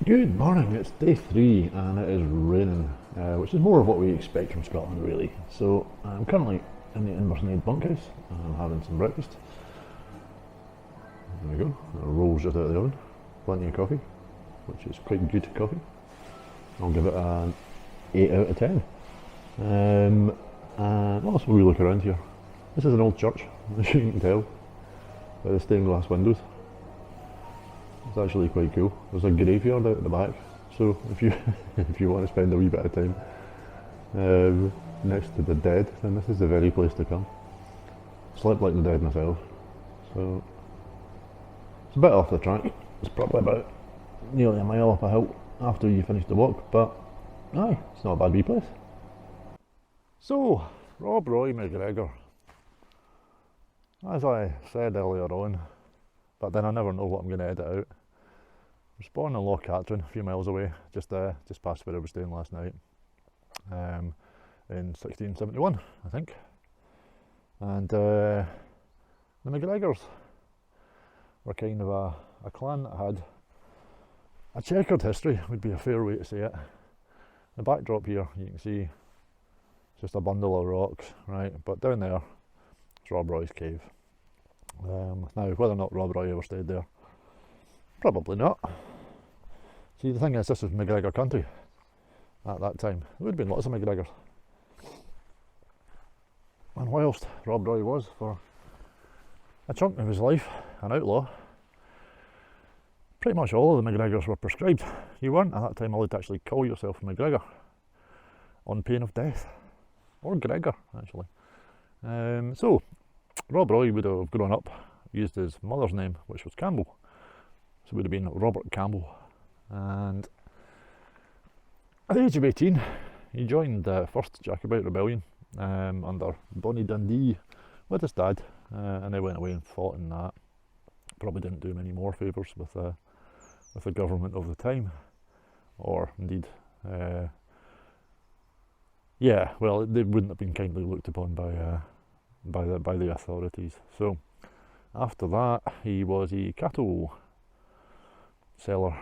Good morning, it's day 3 and it is raining, which is more of what we expect from Scotland really. So I'm currently in the Inversnaid bunkhouse and I'm having some breakfast. There we go, it rolls just out of the oven, plenty of coffee, which is quite good coffee. I'll give it an 8 out of 10. And what else will we look around here? This is an old church, as you can tell, by the stained glass windows. It's actually quite cool. There's a graveyard out at the back, so if you if you want to spend a wee bit of time next to the dead, then this is the very place to come. Slept like the dead myself, so it's a bit off the track. It's probably about nearly a mile up a hill after you finish the walk, but aye, it's not a bad wee place. So, Rob Roy McGregor, as I said earlier on, but then I never know what I'm going to edit out. I was born in Loch Katrine, a few miles away, just past where I was staying last night, in 1671, I think. And the McGregors were kind of a clan that had a checkered history, would be a fair way to say it. The backdrop here, you can see, it's just a bundle of rocks, right? But down there, it's Rob Roy's cave. Now, whether or not Rob Roy ever stayed there, probably not. See, the thing is, this was McGregor country at that time. There would have been lots of McGregors. And whilst Rob Roy was, for a chunk of his life, an outlaw, pretty much all of the McGregors were prescribed. You weren't at that time allowed to actually call yourself McGregor, on pain of death. Or Gregor, actually. So, Rob Roy would have grown up, used his mother's name, which was Campbell. So it would have been Robert Campbell. And at the age of 18, he joined the first Jacobite rebellion under Bonnie Dundee with his dad, and they went away and fought in that. Probably didn't do him any more favours with the government of the time, or indeed, yeah, well, they wouldn't have been kindly looked upon by the authorities. So after that, he was a cattle seller,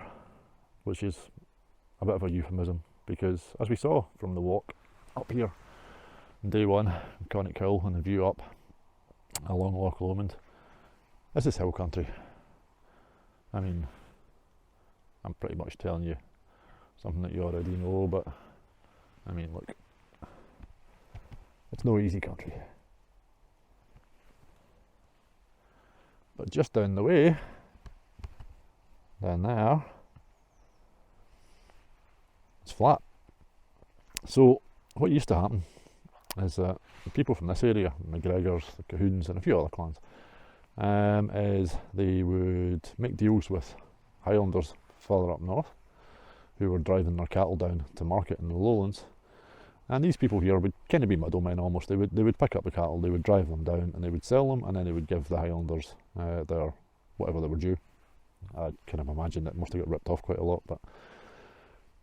which is a bit of a euphemism, because as we saw from the walk up here on day 1, Connick Hill and the view up along Loch Lomond, this is hill country. I mean, I'm pretty much telling you something that you already know, but I mean, look, it's no easy country. But just down the way, down there, it's flat. So what used to happen is that the people from this area, the McGregors, the Cahoons and a few other clans, is they would make deals with Highlanders further up north who were driving their cattle down to market in the lowlands. And these people here would kind of be middlemen almost. They would pick up the cattle, they would drive them down, and they would sell them, and then they would give the Highlanders their whatever they were due. I kind of imagine that must have got ripped off quite a lot, but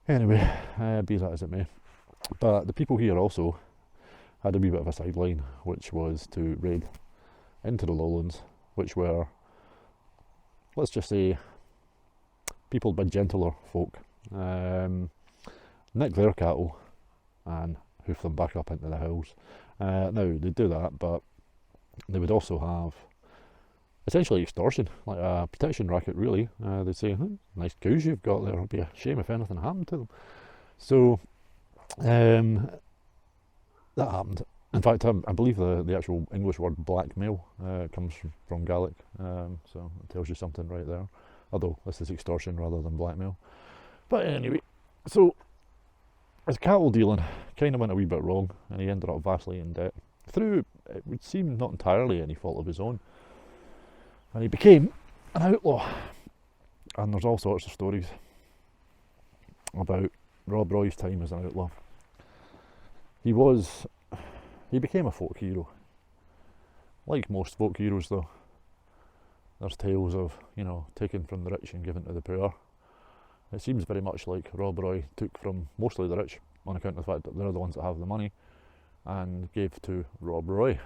anyway, be that as it may. But the people here also had a wee bit of a sideline, which was to raid into the lowlands, which were, let's just say, peopled by gentler folk. Nick their cattle and hoof them back up into the hills. Now, they'd do that, but they would also have essentially extortion, like a protection racket really. They'd say, nice cows you've got there, it'd be a shame if anything happened to them. So, that happened. In fact, I believe the actual English word blackmail comes from Gaelic, so it tells you something right there. Although, this is extortion rather than blackmail. But anyway, so his cattle dealing kind of went a wee bit wrong, and he ended up vastly in debt through, it would seem, not entirely any fault of his own, and he became an outlaw. And there's all sorts of stories about Rob Roy's time as an outlaw. He became a folk hero. Like most folk heroes though, there's tales of, taking from the rich and giving to the poor. It seems very much like Rob Roy took from mostly the rich, on account of the fact that they're the ones that have the money, and gave to Rob Roy.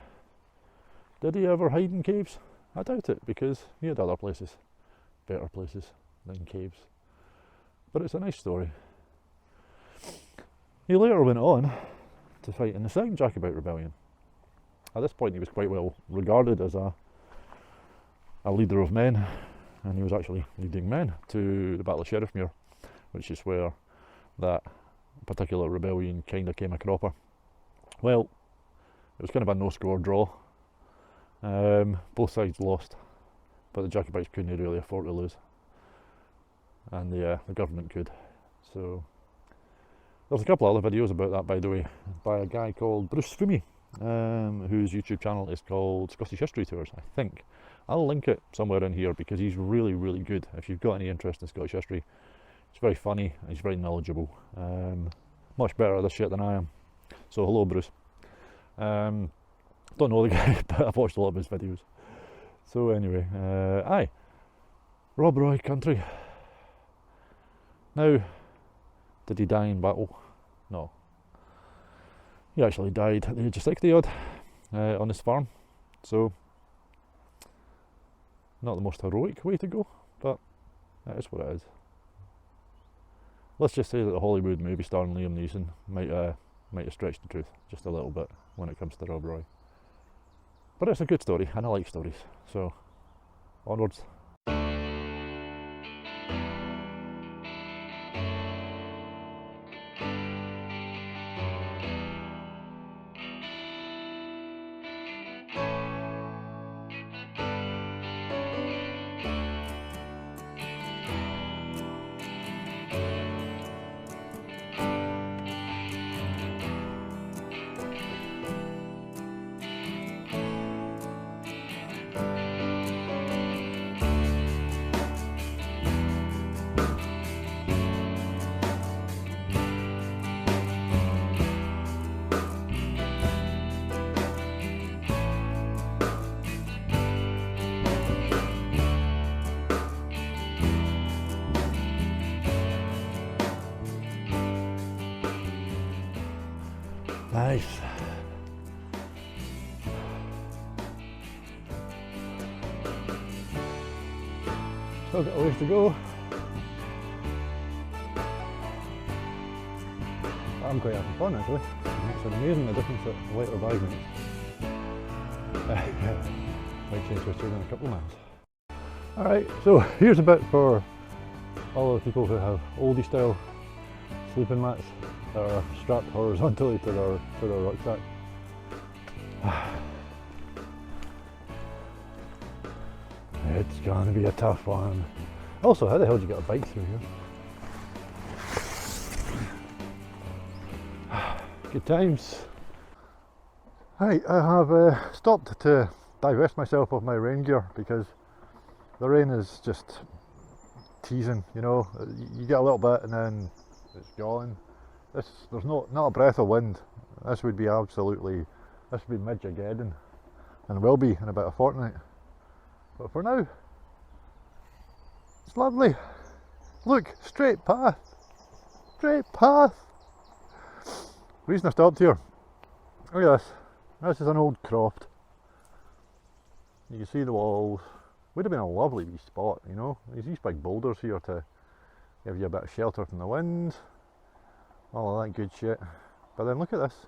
Did he ever hide in caves? I doubt it, because he had other places, better places than caves. but it's a nice story. He later went on to fight in the second Jacobite rebellion. At this point he was quite well regarded as a leader of men, and he was actually leading men to the Battle of Sheriffmuir, which is where that particular rebellion kind of came a cropper. Well, it was kind of a no-score draw. Both sides lost, but the Jacobites couldn't really afford to lose, and the government could. So there's a couple other videos about that, by the way, by a guy called Bruce Fummey, whose YouTube channel is called Scottish HistoryTours, I think. I'll link it somewhere in here because he's really, really good. If you've got any interest in Scottish history, he's very funny and he's very knowledgeable. Much better at this shit than I am. So hello, Bruce. Don't know the guy, but I've watched a lot of his videos. So anyway, aye, Rob Roy country. Now, did he die in battle? No. He actually died at the age of 60 odd on his farm. So, not the most heroic way to go, but that is what it is. Let's just say that the Hollywood movie starring Liam Neeson might have stretched the truth just a little bit when it comes to Rob Roy. But it's a good story, and I like stories, so onwards. Nice. Still got a ways to go. I'm quite having fun actually. It's amazing the difference that later bag makes. Might change this tune in a couple of months. Alright, so here's a bit for all the people who have oldie style sleeping mats that are strapped horizontally to their rucksack. It's gonna be a tough one. Also, how the hell did you get a bike through here? Good times. Right, I have stopped to divest myself of my rain gear because the rain is just teasing, you know. You get a little bit and then it's gone. There's not a breath of wind. This would be mid-Jageddon, and will be in about a fortnight. But for now, it's lovely. Look, straight path. Straight path. The reason I stopped here, look at this. This is an old croft. You can see the walls. Would have been a lovely wee spot, you know. There's these big boulders here to give you a bit of shelter from the wind. All of that good shit. But then look at this.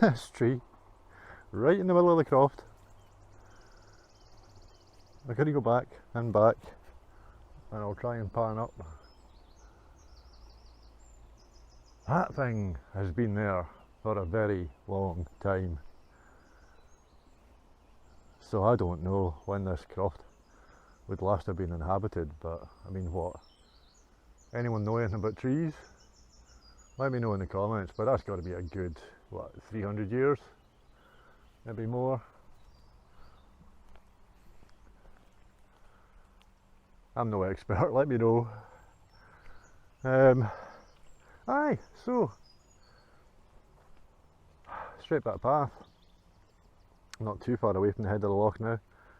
This tree. Right in the middle of the croft. I'm going to go back and back, and I'll try and pan up. That thing has been there for a very long time. So I don't know when this croft would last have been inhabited, but I mean, what? Anyone know anything about trees? Let me know in the comments, but that's got to be a good, what, 300 years? Maybe more? I'm no expert, let me know. Aye, so, straight back path. Not too far away from the head of the loch now.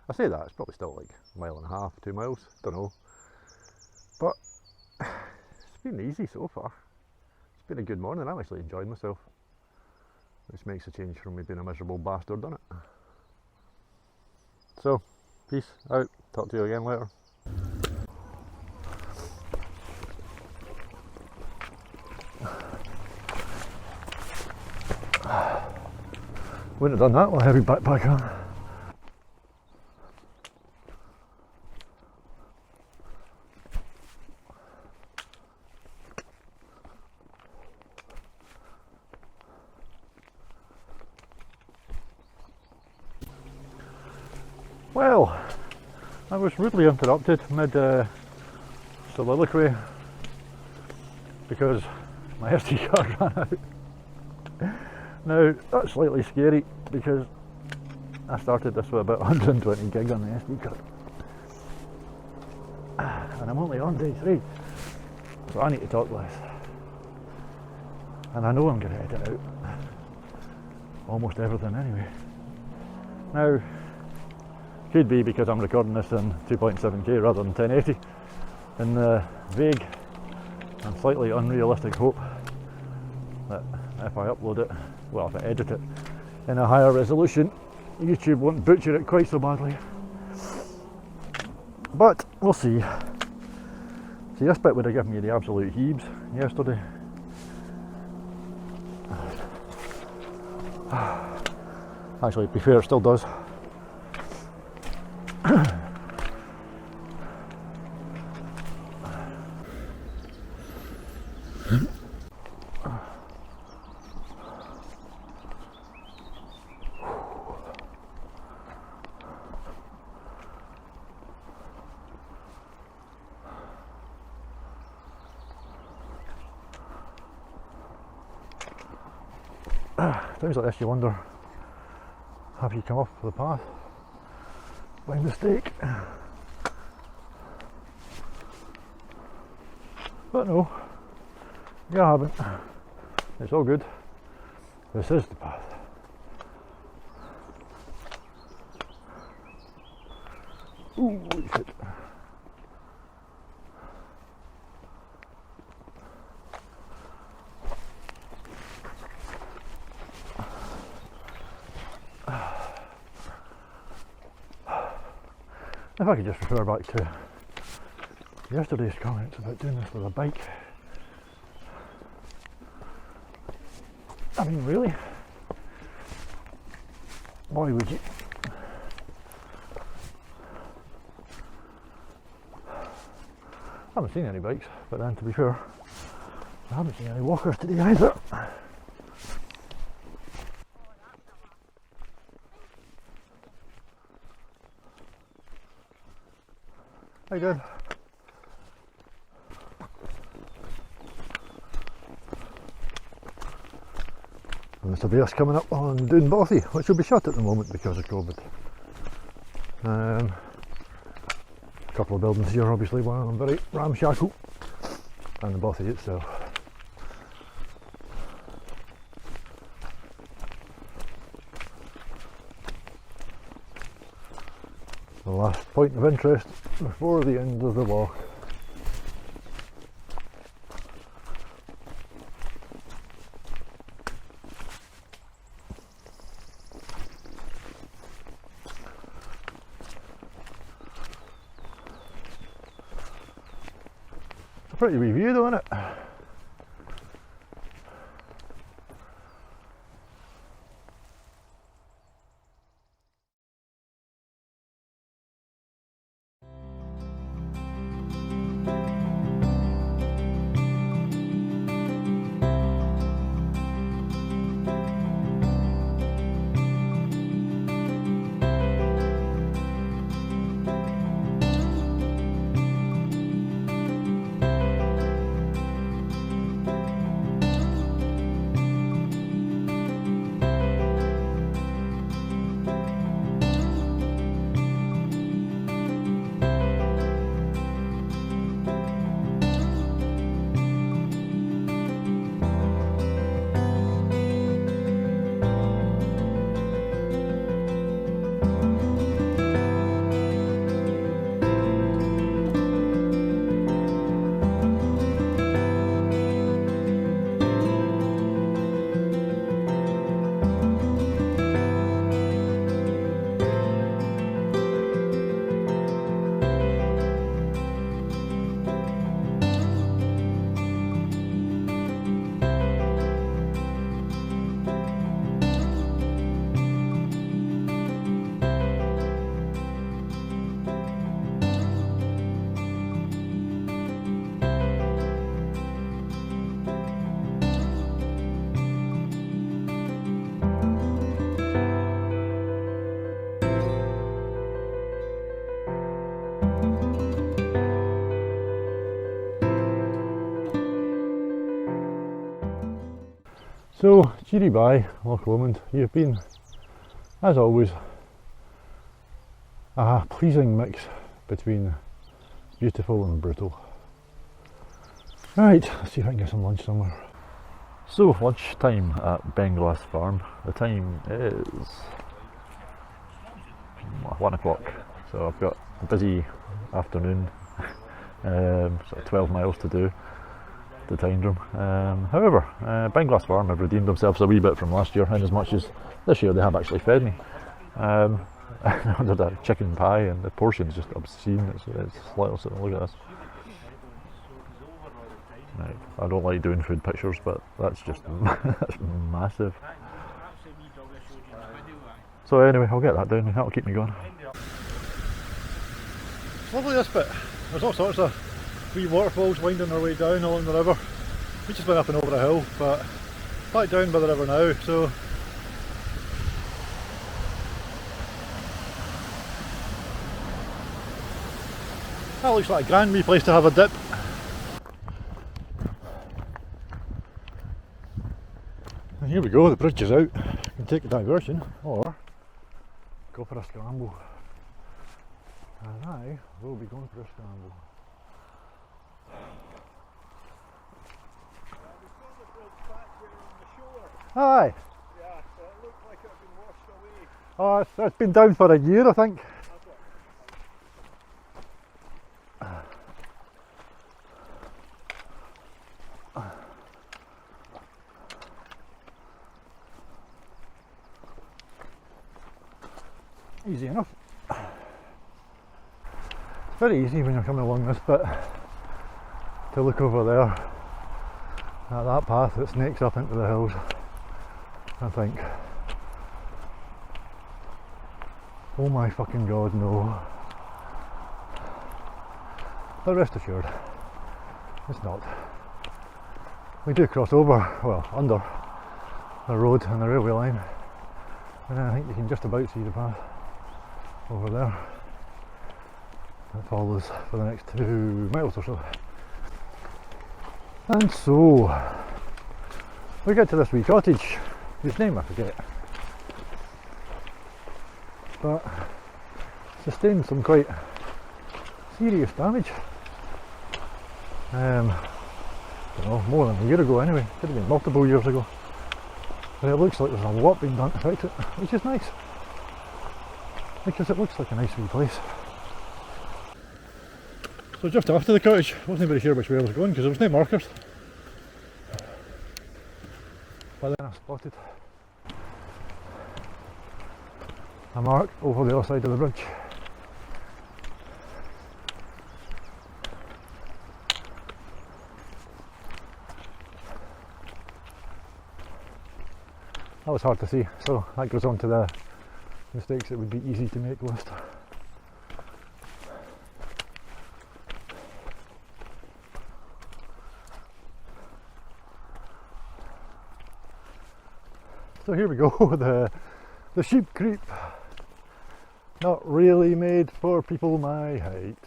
I say that, it's probably still like a mile and a half, 2 miles, don't know. But it's been easy so far. It's been a good morning, I'm actually enjoying myself. Which makes a change from me being a miserable bastard, doesn't it? So, peace out, talk to you again later. Wouldn't have done that with a heavy backpack on. Well, I was rudely interrupted mid soliloquy because my SD card ran out. Now, that's slightly scary because I started this with about 120 gig on the SD card. And I'm only on day 3, so I need to talk less. And I know I'm going to edit out almost everything anyway. Now, could be because I'm recording this in 2.7K rather than 1080, in the vague and slightly unrealistic hope that if I upload it, well, if I edit it in a higher resolution, YouTube won't butcher it quite so badly. But we'll see. See, this bit would have given me the absolute heaves yesterday. Actually, to be fair, it still does. Times like this you wonder, have you come off the path by mistake? But no, you haven't. It's all good. This is the path. Ooh, holy shit. If I could just refer back to yesterday's comments about doing this with a bike. I mean, really? Why would you? I haven't seen any bikes, but then to be fair, I haven't seen any walkers today either. How you doing? And there's a base coming up on Doonbothy, which will be shut at the moment because of COVID. A couple of buildings here, obviously, one of them very ramshackle, and the Bothy itself. The last point of interest before the end of the walk. It's a pretty wee view though, isn't it? So, cheery bye, Loch Lomond. You've been, as always, a pleasing mix between beautiful and brutal. Right, let's see if I can get some lunch somewhere. So, lunchtime at Beinglass Farm. The time is 1 o'clock, so I've got a busy afternoon, sort of 12 miles to do to Tyndrum. However, Beinglass Farm have redeemed themselves a wee bit from last year, in as much as this year they have actually fed me. I ordered a chicken pie and the portion is just obscene. It's little, so look at this. Right. I don't like doing food pictures, but that's just that's massive. So anyway, I'll get that down and that'll keep me going. It's lovely this bit. There's all sorts of wee waterfalls winding their way down along the river. We just went up and over a hill, but back down by the river now, so that looks like a grand wee place to have a dip. And here we go, the bridge is out. You can take a diversion or go for a scramble. And I will be going for a scramble. Aye. Yeah, so it looked like it had been washed away. Oh, it's been down for a year, I think. Easy enough. It's very easy when you're coming along this bit to look over there at that path that snakes up into the hills, I think. Oh my fucking god, no. But rest assured, it's not. We do cross over, well, under the road and the railway line, and I think you can just about see the path over there that follows for the next 2 miles or so. And so we get to this wee cottage, whose name I forget, but sustained some quite serious damage. Well, more than a year ago anyway, could have been multiple years ago, but it looks like there's a lot being done to fix it, which is nice, because it looks like a nice wee place. So just after the cottage, wasn't very sure which way I was going because there was no markers, but then I spotted a mark over the other side of the bridge. That was hard to see, so that goes on to the mistakes that would be easy to make list. So here we go, the sheep creep. Not really made for people my height.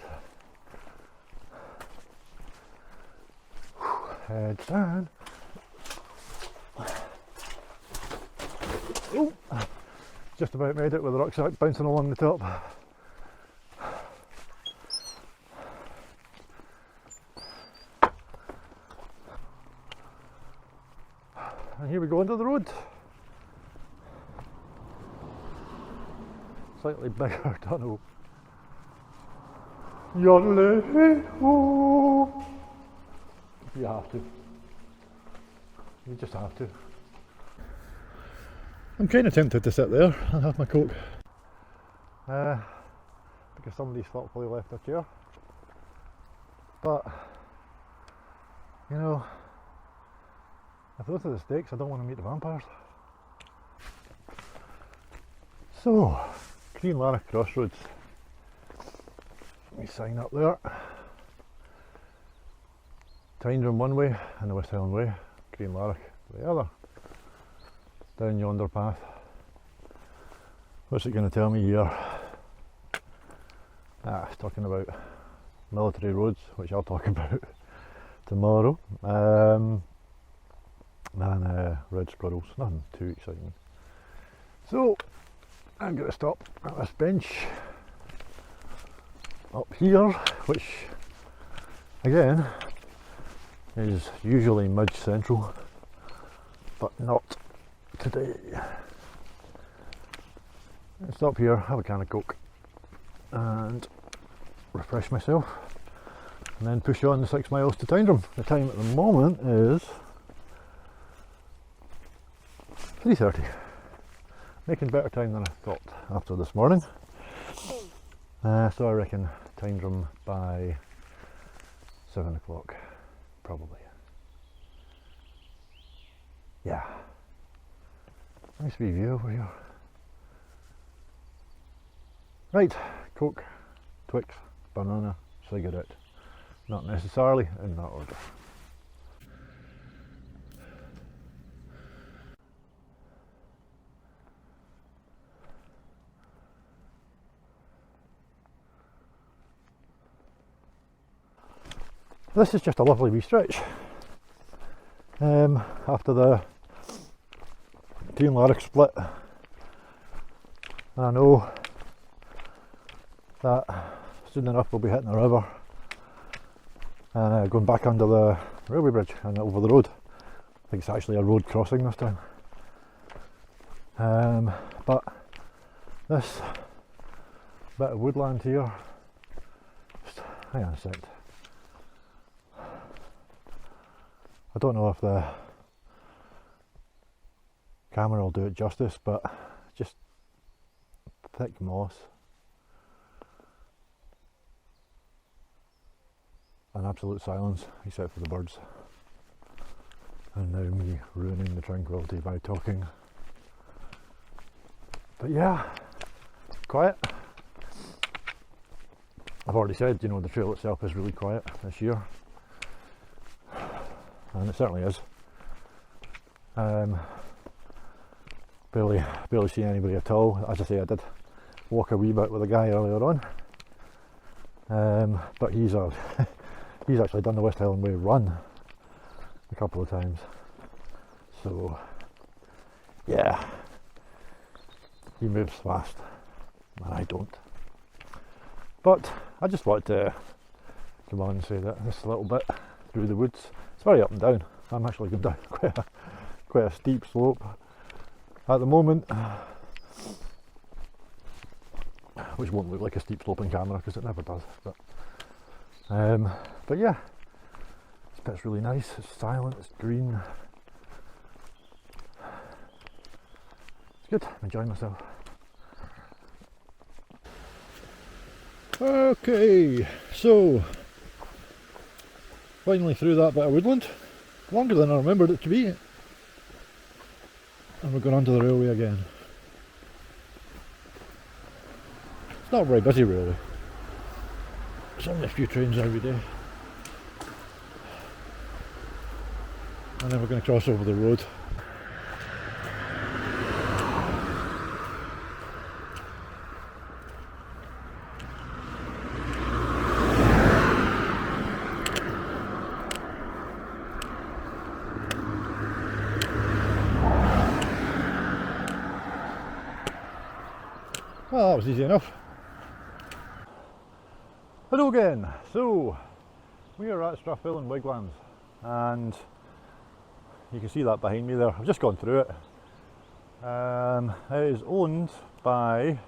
Head down. Oh, just about made it with the rucksack bouncing along the top. And here we go into the road. Slightly bigger tunnel. Yodelling, oh. You have to. You just have to. I'm kind of tempted to sit there and have my Coke, because somebody's thoughtfully left a chair, but you know, if those are the stakes, I don't want to meet the vampires. So, Green Lanark Crossroads, let me sign up there. Tyndrum one way and the West Highland Way, Green Lanark the other. Down yonder path. What's it going to tell me here? It's talking about military roads, which I'll talk about tomorrow. than red squirrels. Nothing too exciting. So I'm going to stop at this bench up here, which again is usually mid-central, but not today. I'll stop here, have a can of Coke and refresh myself, and then push on the 6 miles to Tyndrum. The time at the moment is 3:30. Making better time than I thought after this morning. So I reckon Tyndrum by 7 o'clock, probably. Yeah. Nice wee view over here. Right, Coke, Twix, banana, cigarette. Not necessarily in that order. This is just a lovely wee stretch. After the Tea and Larrick split, I know that soon enough we'll be hitting the river and going back under the railway bridge and over the road. I think it's actually a road crossing this time. But this bit of woodland here, just hang on a sec. I don't know if the camera will do it justice, but just thick moss and absolute silence except for the birds, and now me ruining the tranquility by talking. But yeah, quiet. I've already said, you know, the trail itself is really quiet this year. And it certainly is. Barely seen anybody at all. As I say, I did walk a wee bit with a guy earlier on, but he's actually done the West Highland Way run a couple of times. So yeah, he moves fast, and I don't. But I just wanted to come on and say that this little bit through the woods, it's very up and down. I'm actually going down quite a steep slope at the moment, which won't look like a steep slope on camera because it never does. But yeah, this bit's really nice. It's silent. It's green. It's good. I'm enjoying myself. Okay, so finally through that bit of woodland, longer than I remembered it to be, and we're going onto the railway again. It's not a very busy railway, there's only a few trains every day, and then we're going to cross over the road. Well, that was easy enough. Hello again. So we are at Strathfillan Wigwams, and you can see that behind me there. I've just gone through it. It is owned by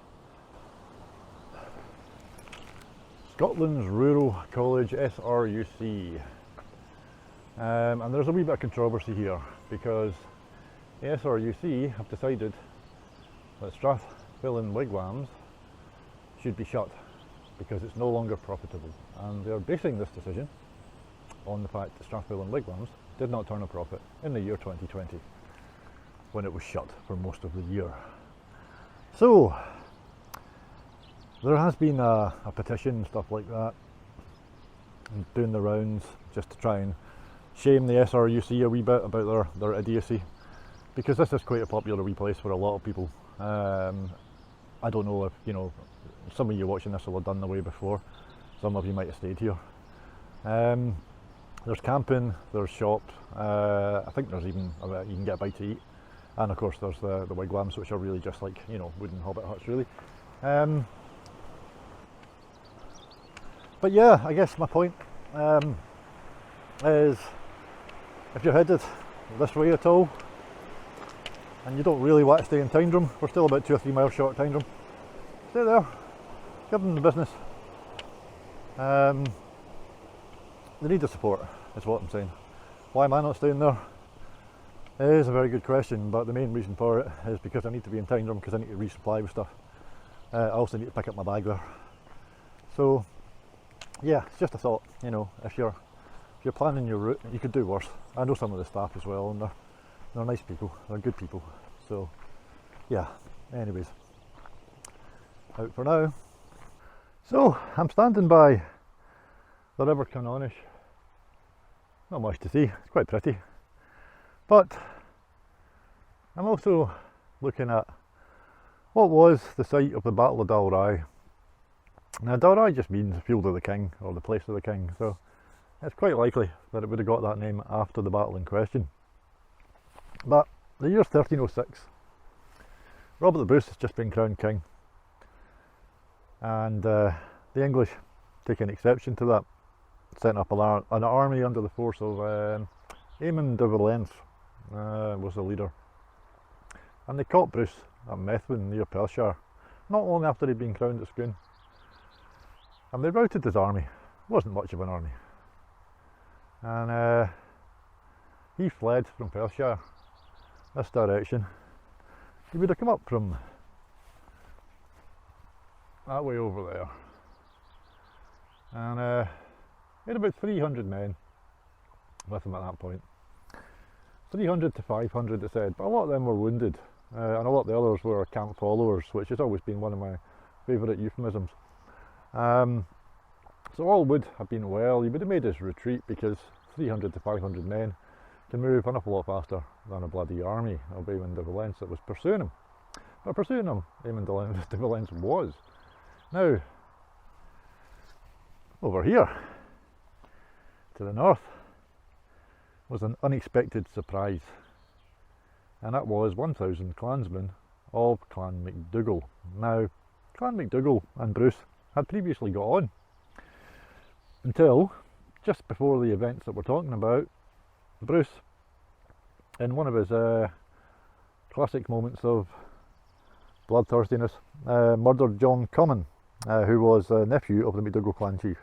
Scotland's Rural College, SRUC, and there's a wee bit of controversy here because the SRUC have decided that Strathfillan Wigwams should be shut because it's no longer profitable, and they're basing this decision on the fact that Strathfillan Wigwams did not turn a profit in the year 2020 when it was shut for most of the year. So there has been a petition and stuff like that and doing the rounds just to try and shame the SRUC a wee bit about their idiocy, because this is quite a popular wee place for a lot of people. I don't know if, you know, some of you watching this will have done the way before, some of you might have stayed here. The There's camping, there's shops, I think there's even, you can get a bite to eat, and of course there's the wigwams, which are really just like, you know, wooden hobbit huts really. But yeah, I guess my point is, if you're headed this way at all, and you don't really want to stay in Tyndrum, we're still about 2 or 3 miles short of Tyndrum, stay there, give them the business. They need the support, is what I'm saying. Why am I not staying there? It is a very good question, but the main reason for it is because I need to be in Tyndrum because I need to resupply with stuff. I also need to pick up my bag there. So yeah, it's just a thought, you know, if you're planning your route, you could do worse. I know some of the staff as well, and they're nice people, they're good people. So yeah, anyways, out for now. So I'm standing by the River Canonish. Not much to see, it's quite pretty. But I'm also looking at what was the site of the Battle of Dalry. Now Dalry just means Field of the King, or the place of the king, so it's quite likely that it would have got that name after the battle in question. But the year's 1306, Robert the Bruce has just been crowned king, and the English, taking exception to that, sent up an army under the force of Eamon de Valence, was the leader, and they caught Bruce at Methven near Perthshire not long after he'd been crowned at Scone, and they routed his army. It wasn't much of an army, and he fled from Perthshire this direction. He would have come up from that way over there, and he had about 300 men with him at that point. 300 to 500 it said, but a lot of them were wounded, and a lot of the others were camp followers, which has always been one of my favourite euphemisms. So all would have been well. He would have made his retreat, because 300 to 500 men can move an awful lot faster than a bloody army of Eamon de Valence that was pursuing him. But pursuing him, Eamon de Valence was. Now, over here, to the north, was an unexpected surprise, and that was 1,000 clansmen of Clan MacDougall. Now, Clan MacDougall and Bruce had previously got on, until just before the events that we're talking about. Bruce, in one of his classic moments of bloodthirstiness, murdered John Comyn, who was a nephew of the MacDougall clan chief,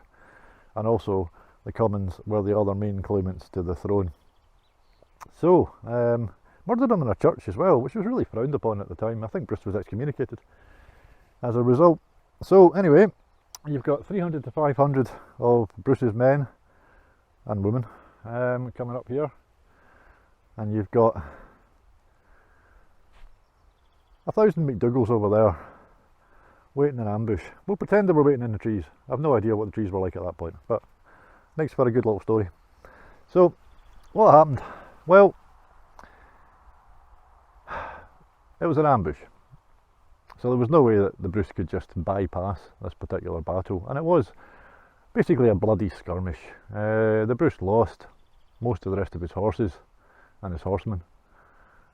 and also the Comyns were the other main claimants to the throne. So, murdered him in a church as well, which was really frowned upon at the time. I think Bruce was excommunicated as a result. So anyway, you've got 300 to 500 of Bruce's men and women coming up here, and you've got 1,000 MacDougalls over there waiting in ambush. We'll pretend they were waiting in the trees. I've no idea what the trees were like at that point, but makes for a good little story. So what happened? Well, it was an ambush, so there was no way that the Bruce could just bypass this particular battle, and it was basically a bloody skirmish. The Bruce lost most of the rest of his horses and his horsemen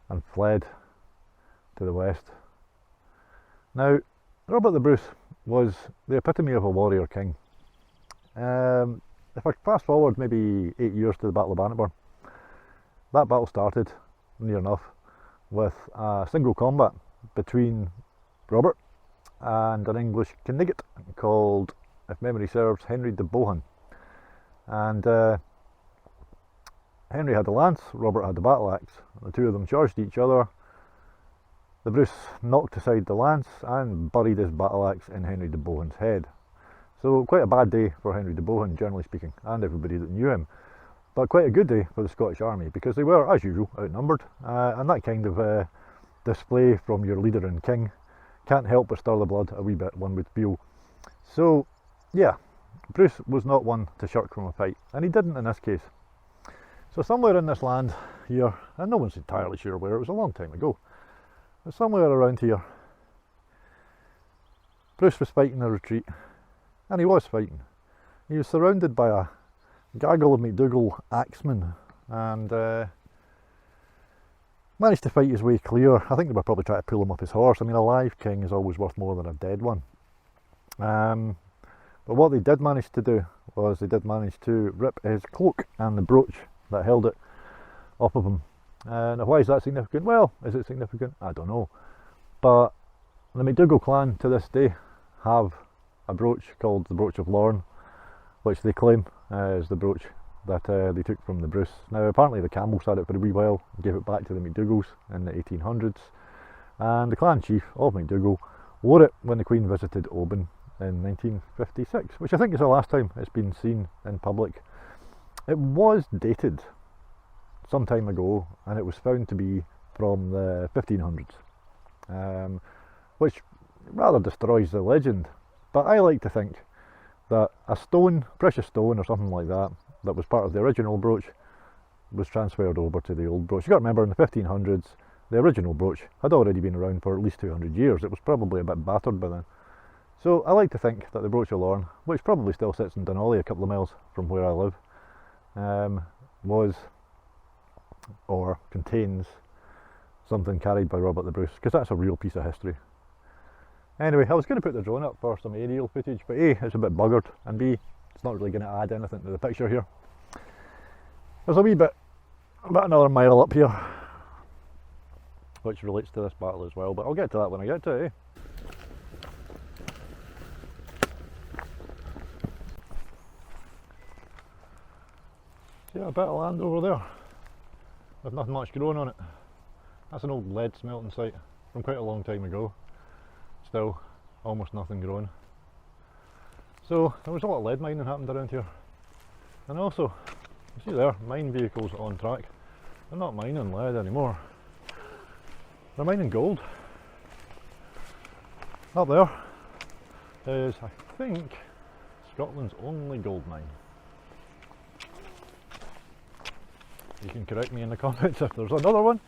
and fled to the west. Now, Robert the Bruce was the epitome of a warrior king. If I fast forward maybe 8 years to the Battle of Bannockburn, that battle started, near enough, with a single combat between Robert and an English Knigget called, if memory serves, Henry de Bohun. And Henry had the lance, Robert had the battle axe. The two of them charged each other. The Bruce knocked aside the lance and buried his battle axe in Henry de Bohun's head. So quite a bad day for Henry de Bohun, generally speaking, and everybody that knew him. But quite a good day for the Scottish army, because they were, as usual, outnumbered. And that kind of display from your leader and king can't help but stir the blood a wee bit, one would feel. So, yeah, Bruce was not one to shirk from a fight, and he didn't in this case. So somewhere in this land here, and no one's entirely sure where, it was a long time ago, but somewhere around here, Bruce was fighting a retreat, and he was fighting. He was surrounded by a gaggle of MacDougall axemen, and managed to fight his way clear. I think they were probably trying to pull him off his horse. I mean, a live king is always worth more than a dead one. But what they did manage to do was they did manage to rip his cloak and the brooch that held it off of him. Now, why is that significant? Well, is it significant? I don't know. But the MacDougall clan to this day have a brooch called the Brooch of Lorne, which they claim is the brooch that they took from the Bruce. Now, apparently the Campbells had it for a wee while, gave it back to the MacDougalls in the 1800s, and the clan chief of MacDougall wore it when the Queen visited Oban in 1956, which I think is the last time it's been seen in public. It was dated some time ago, and it was found to be from the 1500s, which rather destroys the legend. But I like to think that a stone, precious stone or something like that, that was part of the original brooch, was transferred over to the old brooch. You got to remember, in the 1500s, the original brooch had already been around for at least 200 years. It was probably a bit battered by then. So I like to think that the Brooch of Lorne, which probably still sits in Dunolly, a couple of miles from where I live, was or contains something carried by Robert the Bruce, because that's a real piece of history. Anyway, I was going to put the drone up for some aerial footage, but A, it's a bit buggered, and B, it's not really going to add anything to the picture here. There's a wee bit, about another mile up here, which relates to this battle as well, but I'll get to that when I get to it, eh? See a bit of land over there with nothing much growing on it. That's an old lead smelting site from quite a long time ago. Still almost nothing growing. So there was a lot of lead mining happened around here. And also, you see there, mine vehicles on track. They're not mining lead anymore. They're mining gold. Up there is, I think, Scotland's only gold mine. You can correct me in the comments if there's another one,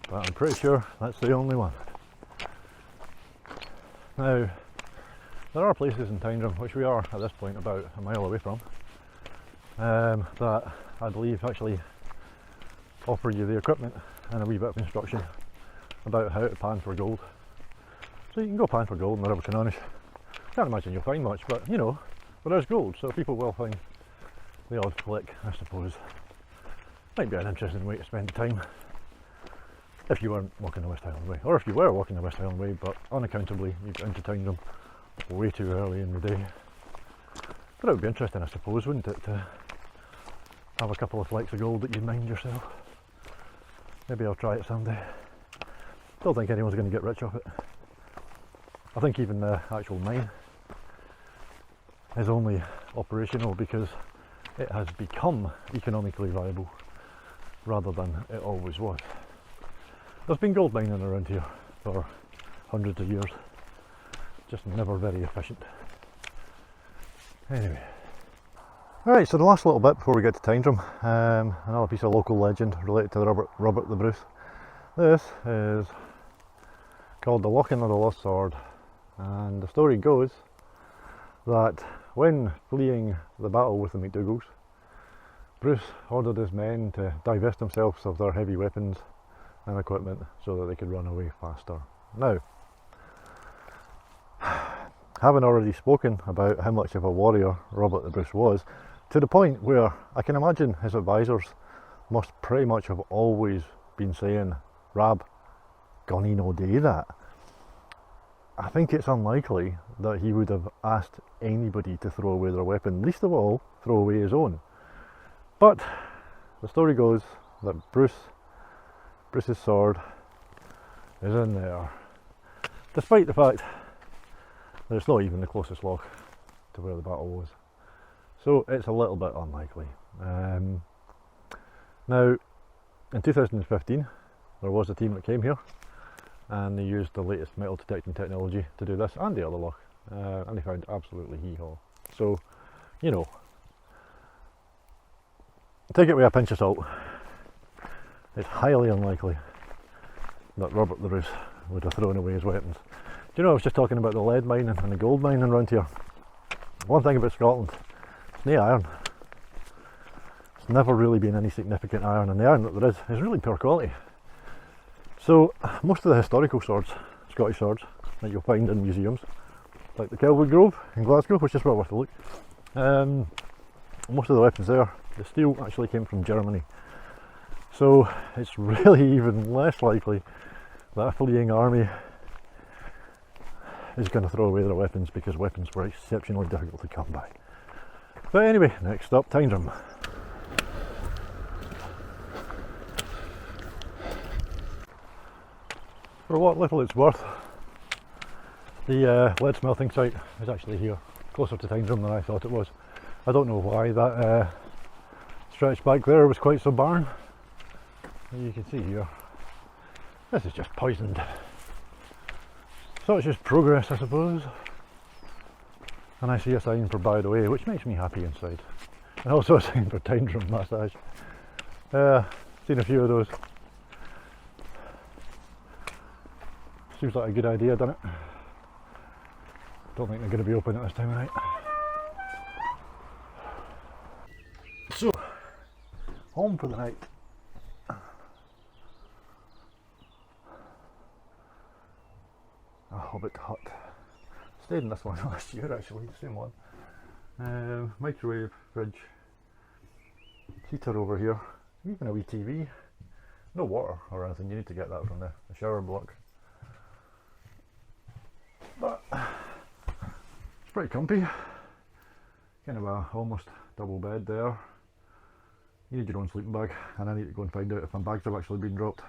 but I'm pretty sure that's the only one. Now, there are places in Tyndrum, which we are at this point about a mile away from, that I believe actually offer you the equipment and a wee bit of instruction about how to pan for gold. So you can go pan for gold in the River Canonish. Can't imagine you'll find much, but you know, there is gold, so people will find the odd flick, I suppose. Might be an interesting way to spend time if you weren't walking the West Highland Way, or if you were walking the West Highland Way but unaccountably you got into Tyndrum way too early in the day. But it would be interesting, I suppose, wouldn't it, to have a couple of flecks of gold that you'd mined yourself. Maybe I'll try it someday. Don't think anyone's going to get rich off it. I think even the actual mine is only operational because it has become economically viable rather than it always was. There's been gold mining around here for hundreds of years, just never very efficient. Anyway. Alright, so the last little bit before we get to Tyndrum, another piece of local legend related to Robert the Bruce. This is called the Locking of the Lost Sword, and the story goes that when fleeing the battle with the MacDougalls, Bruce ordered his men to divest themselves of their heavy weapons and equipment so that they could run away faster. Now, having already spoken about how much of a warrior Robert the Bruce was, to the point where I can imagine his advisors must pretty much have always been saying, "Rab, gonny no day that." I think it's unlikely that he would have asked anybody to throw away their weapon, least of all throw away his own. But the story goes that Bruce's sword is in there, despite the fact that it's not even the closest loch to where the battle was. So it's a little bit unlikely. Now, in 2015, there was a team that came here and they used the latest metal detecting technology to do this and the other loch, and they found absolutely hee-haw. So, you know, take it with a pinch of salt. It's highly unlikely that Robert the Bruce would have thrown away his weapons. Do you know, I was just talking about the lead mining and the gold mining around here. One thing about Scotland, it's no iron. never really been any significant iron, and the iron that there is really poor quality. So most of the historical swords, Scottish swords, that you'll find in museums, like the Kelwood Grove in Glasgow, which is well worth a look, most of the weapons there, the steel actually came from Germany. So it's really even less likely that a fleeing army is going to throw away their weapons, because weapons were exceptionally difficult to come by. But anyway, next up, Tyndrum. For what little it's worth, the lead smelting site is actually here, closer to Tyndrum than I thought it was. I don't know why that stretch back there was quite so barren. You can see here, this is just poisoned. Such is progress, I suppose. And I see a sign for By the Way, which makes me happy inside. And also a sign for Tyndrum massage. Seen a few of those. Seems like a good idea, doesn't it? Don't think they're going to be open at this time of night. So, home for the night. A Hobbit hut. Stayed in this one last year actually, same one. Microwave, fridge, heater over here, even a wee TV. No water or anything, you need to get that from the shower block. But it's pretty comfy. Kind of a almost double bed there. You need your own sleeping bag, and I need to go and find out if my bags have actually been dropped.